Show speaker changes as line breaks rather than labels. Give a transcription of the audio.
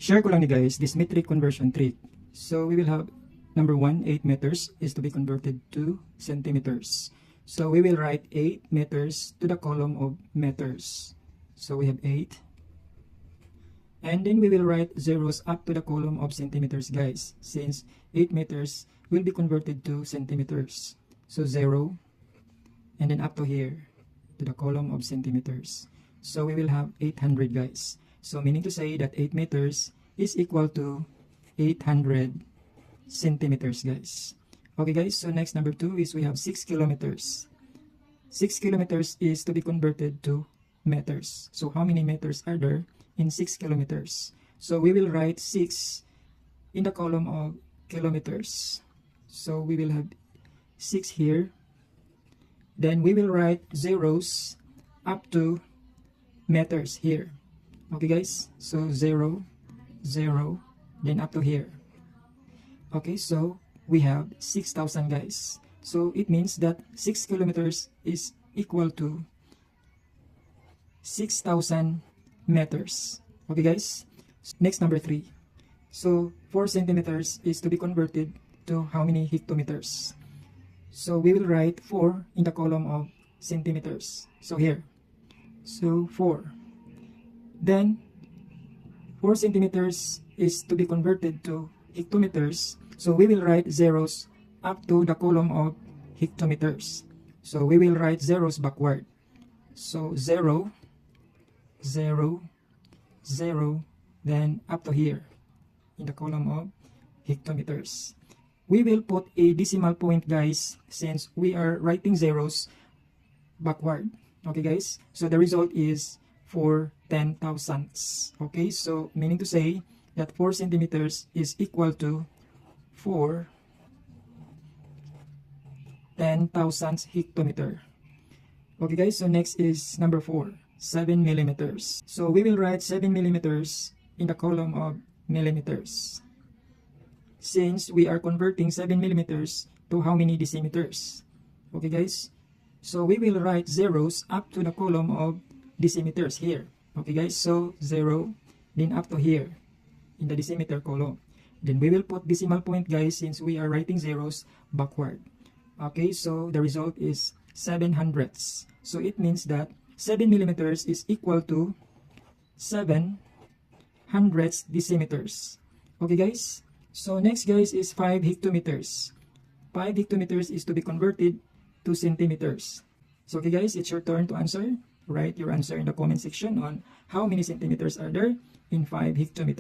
share ko lang ni guys this metric conversion trick. So we will have number 1, 8 meters is to be converted to centimeters. So we will write 8 meters to the column of meters. So we have 8. And then we will write zeros up to the column of centimeters, guys, since 8 meters will be converted to centimeters. So 0, and then up to here, to the column of centimeters. So we will have 800, guys. So meaning to say that 8 meters is equal to 800 centimeters, guys. Okay, guys, so next number 2 is we have 6 kilometers. 6 kilometers is to be converted to meters. So how many meters are there in 6 kilometers? So we will write 6 in the column of kilometers. So we will have 6 here. Then we will write zeros up to meters here. Okay, guys, so 0, 0, then up to here. Okay, so we have 6,000, guys. So it means that 6 kilometers is equal to 6,000 meters. Okay, guys. Next, number 3. So 4 centimeters is to be converted to how many hectometers? So we will write 4 in the column of centimeters. So here. So 4. Then 4 centimeters is to be converted to hectometers. So we will write zeros up to the column of hectometers. So we will write zeros backward. So 0, 0, 0, then up to here in the column of hectometers. We will put a decimal point, guys, since we are writing zeros backward. Okay, guys? So the result is 4 10,000ths. Okay, so meaning to say that 4 centimeters is equal to 4 10,000th hectometer. Okay, guys, so next is number 4, 7 millimeters. So we will write 7 millimeters in the column of millimeters, since we are converting 7 millimeters to how many decimeters. Okay, guys, so we will write zeros up to the column of decimeters here. Okay, guys, so 0, then up to here in the decimeter column. Then we will put decimal point, guys, since we are writing zeros backward. Okay, so the result is 700ths. So it means that 7 millimeters is equal to 7 hundredths decimeters. Okay, guys. So next, guys, is 5 hectometers. 5 hectometers is to be converted to centimeters. So okay, guys, it's your turn to answer. Write your answer in the comment section on how many centimeters are there in 5 hectometers.